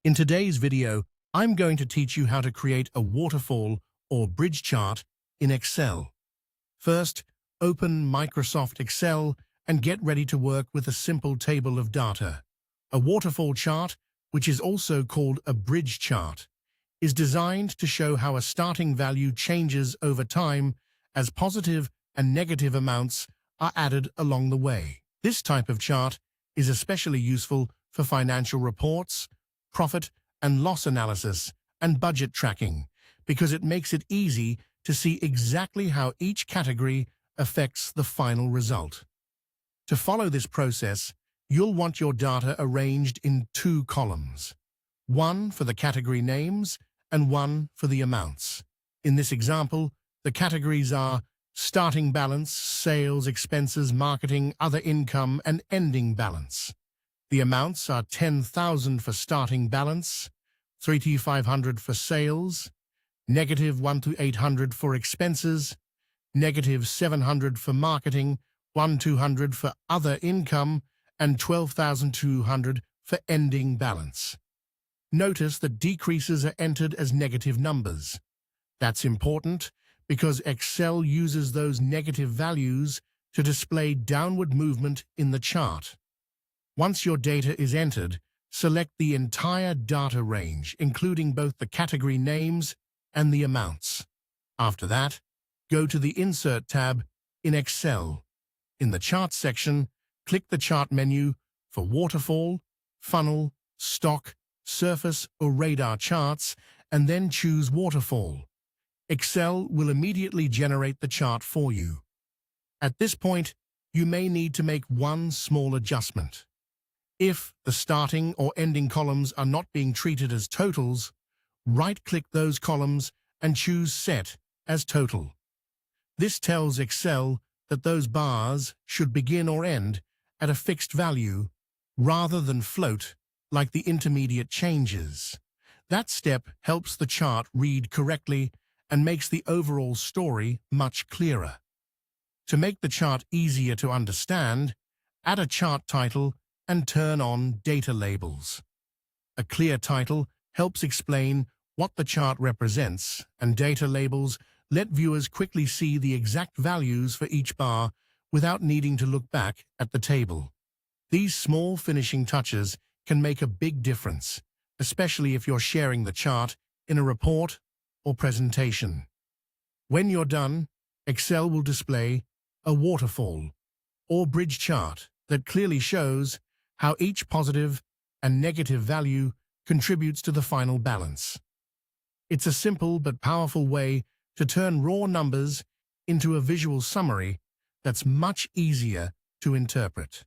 In today's video, I'm going to teach you how to create a waterfall or bridge chart in Excel. First, open Microsoft Excel and get ready to work with a simple table of data. A waterfall chart, which is also called a bridge chart, is designed to show how a starting value changes over time as positive and negative amounts are added along the way. This type of chart is especially useful for financial reports, profit and loss analysis, and budget tracking, because it makes it easy to see exactly how each category affects the final result. To follow this process, you'll want your data arranged in two columns, one for the category names and one for the amounts. In this example, the categories are starting balance, sales, expenses, marketing, other income, and ending balance. The amounts are 10,000 for starting balance, 3,500 for sales, negative 1 to 800 for expenses, negative 700 for marketing, 1,200 for other income, and 12,200 for ending balance. Notice that decreases are entered as negative numbers. That's important because Excel uses those negative values to display downward movement in the chart. Once your data is entered, select the entire data range, including both the category names and the amounts. After that, go to the Insert tab in Excel. In the Chart section, click the Chart menu for Waterfall, Funnel, Stock, Surface, or Radar charts, and then choose Waterfall. Excel will immediately generate the chart for you. At this point, you may need to make one small adjustment. If the starting or ending columns are not being treated as totals, right-click those columns and choose Set as Total. This tells Excel that those bars should begin or end at a fixed value rather than float like the intermediate changes. That step helps the chart read correctly and makes the overall story much clearer. To make the chart easier to understand, add a chart title and turn on data labels. A clear title helps explain what the chart represents, and data labels let viewers quickly see the exact values for each bar without needing to look back at the table. These small finishing touches can make a big difference, especially if you're sharing the chart in a report or presentation. When you're done, Excel will display a waterfall or bridge chart that clearly shows how each positive and negative value contributes to the final balance. It's a simple but powerful way to turn raw numbers into a visual summary that's much easier to interpret.